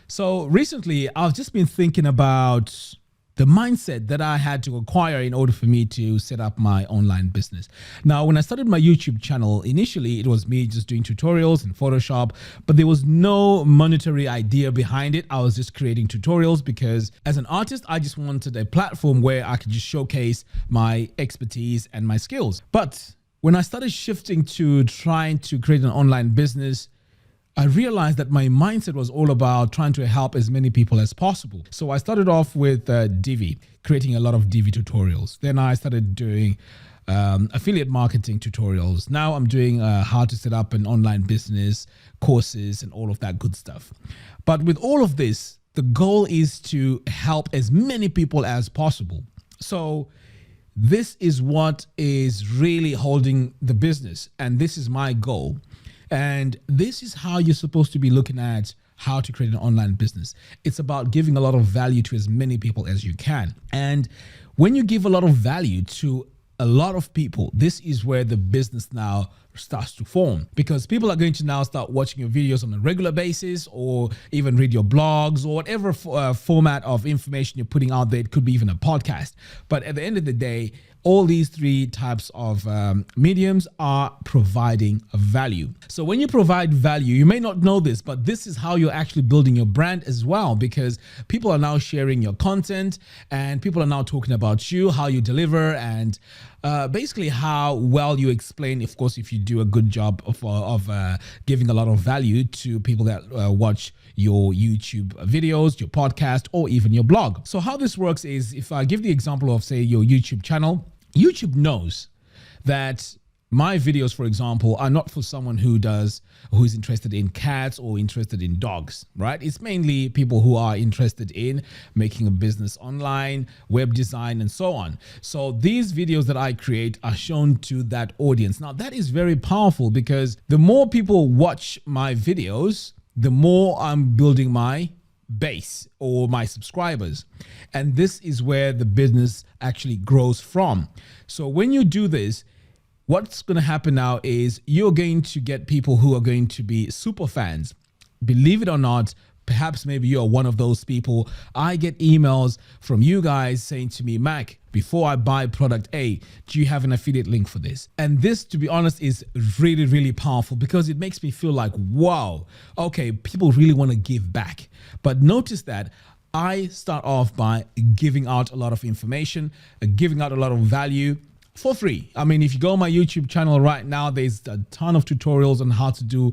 So recently, I've just been thinking about the mindset that I had to acquire in order for me to set up my online business. Now, when I started my YouTube channel, initially it was me just doing tutorials in Photoshop, but there was no monetary idea behind it. I was just creating tutorials because as an artist, I just wanted a platform where I could just showcase my expertise and my skills. But when I started shifting to trying to create an online business, I realized that my mindset was all about trying to help as many people as possible. So I started off with Divi, creating a lot of Divi tutorials. Then I started doing affiliate marketing tutorials. Now I'm doing how to set up an online business, courses, and all of that good stuff. But with all of this, the goal is to help as many people as possible. So this is what is really holding the business, and this is my goal. And this is how you're supposed to be looking at how to create an online business. It's about giving a lot of value to as many people as you can. And when you give a lot of value to a lot of people, this is where the business now starts to form, because people are going to now start watching your videos on a regular basis, or even read your blogs, or whatever format of information you're putting out there. It could be even a podcast. But at the end of the day, all these three types of mediums are providing value. So when you provide value, you may not know this, but this is how you're actually building your brand as well, because people are now sharing your content and people are now talking about you, how you deliver, and basically how well you explain. Of course, if you do a good job of giving a lot of value to people that watch your YouTube videos, your podcast, or even your blog. So how this works is, if I give the example of, say, your YouTube channel, YouTube knows that my videos, for example, are not for someone who's interested in cats or interested in dogs, right? It's mainly people who are interested in making a business online, web design, and so on. So these videos that I create are shown to that audience. Now, that is very powerful, because the more people watch my videos, the more I'm building my base or my subscribers. And this is where the business actually grows from. So when you do this, what's going to happen now is you're going to get people who are going to be super fans. Believe it or not, perhaps maybe you're one of those people. I get emails from you guys saying to me, Mac, before I buy product A, do you have an affiliate link for this? And this, to be honest, is really, really powerful, because it makes me feel like, wow, okay, people really want to give back. But notice that I start off by giving out a lot of information, giving out a lot of value for free. I mean, if you go on my YouTube channel right now, there's a ton of tutorials on how to do,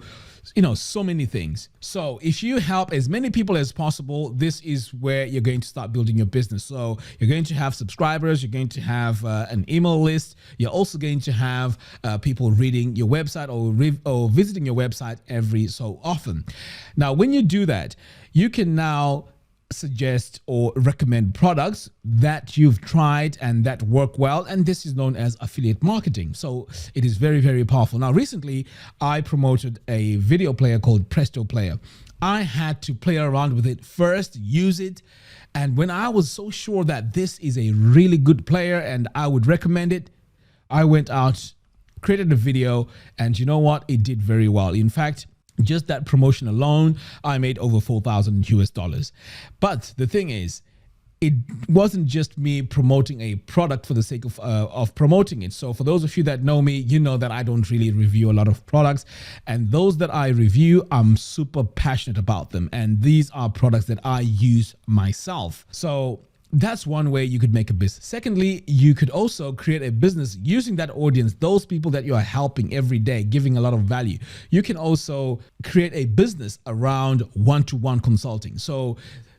so many things. So if you help as many people as possible, this is where you're going to start building your business. So you're going to have subscribers, you're going to have an email list. You're also going to have people reading your website or visiting your website every so often. Now, when you do that, you can now suggest or recommend products that you've tried and that work well, and this is known as affiliate marketing. So it is very, very powerful. Now, recently I promoted a video player called Presto Player. I had to play around with it first, use it, and when I was so sure that this is a really good player and I would recommend it, I went out, created a video, and you know what? It did very well. In fact, just that promotion alone, I made over $4,000. But the thing is, it wasn't just me promoting a product for the sake of promoting it. So for those of you that know me, you know that I don't really review a lot of products, and those that I review, I'm super passionate about them. And these are products that I use myself. So that's one way you could make a business. Secondly, you could also create a business using that audience, those people that you are helping every day, giving a lot of value. You can also create a business around one-to-one consulting. So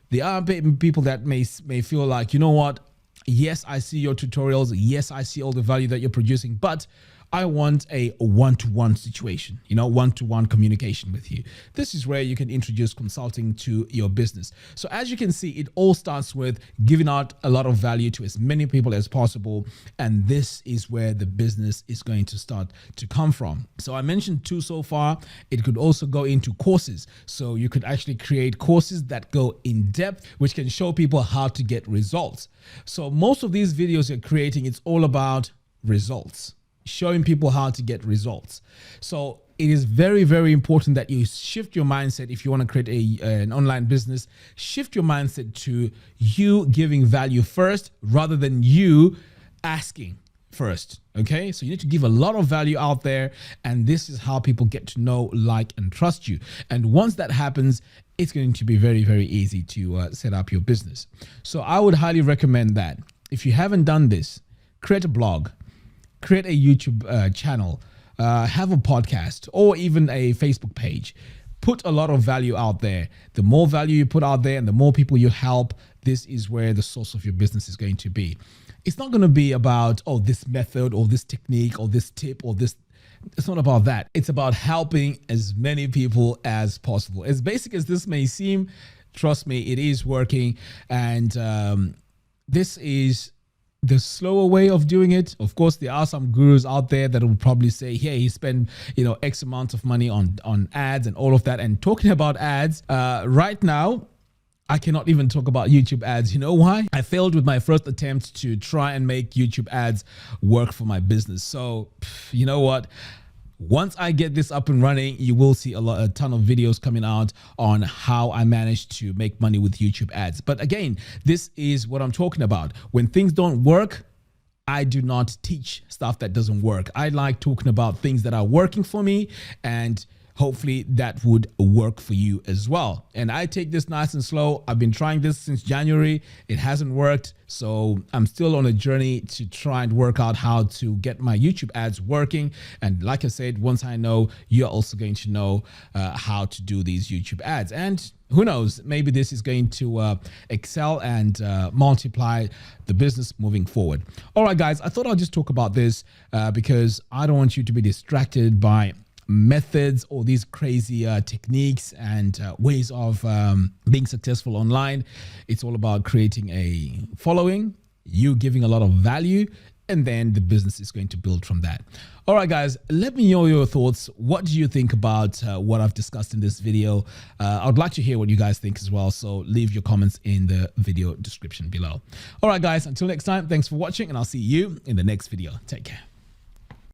there are people that may feel like, you know what? Yes, I see your tutorials. Yes, I see all the value that you're producing, but I want a one-to-one situation, one-to-one communication with you. This is where you can introduce consulting to your business. So as you can see, it all starts with giving out a lot of value to as many people as possible. And this is where the business is going to start to come from. So I mentioned 2 so far. It could also go into courses. So you could actually create courses that go in depth, which can show people how to get results. So most of these videos you're creating, it's all about results. Showing people how to get results. So it is very, very important that you shift your mindset. If you want to create an online business, shift your mindset to you giving value first rather than you asking first. Okay, so you need to give a lot of value out there, and this is how people get to know, like, and trust you. And once that happens, it's going to be very, very easy to set up your business. So I would highly recommend that if you haven't done this, create a blog, create a YouTube channel, have a podcast, or even a Facebook page. Put a lot of value out there. The more value you put out there and the more people you help, this is where the source of your business is going to be. It's not going to be about, oh, this method or this technique or this tip or this. It's not about that. It's about helping as many people as possible. As basic as this may seem, trust me, it is working. And this is the slower way of doing it. Of course, there are some gurus out there that will probably say, hey, he spent, X amount of money on ads and all of that. And talking about ads, right now, I cannot even talk about YouTube ads. You know why? I failed with my first attempt to try and make YouTube ads work for my business. So, you know what? Once I get this up and running, you will see a ton of videos coming out on how I managed to make money with YouTube ads. But again, this is what I'm talking about. When things don't work, I do not teach stuff that doesn't work. I like talking about things that are working for me, and hopefully that would work for you as well. And I take this nice and slow. I've been trying this since January. It hasn't worked. So I'm still on a journey to try and work out how to get my YouTube ads working. And like I said, once I know, you're also going to know how to do these YouTube ads. And who knows, maybe this is going to excel and multiply the business moving forward. All right, guys, I thought I'll just talk about this because I don't want you to be distracted by methods or these crazy techniques and ways of being successful online. It's all about creating a following, you giving a lot of value, and then the business is going to build from that. All right, guys, let me know your thoughts. What do you think about what I've discussed in this video? I would like to hear what you guys think as well. So leave your comments in the video description below. All right, guys, until next time, thanks for watching, and I'll see you in the next video. Take care.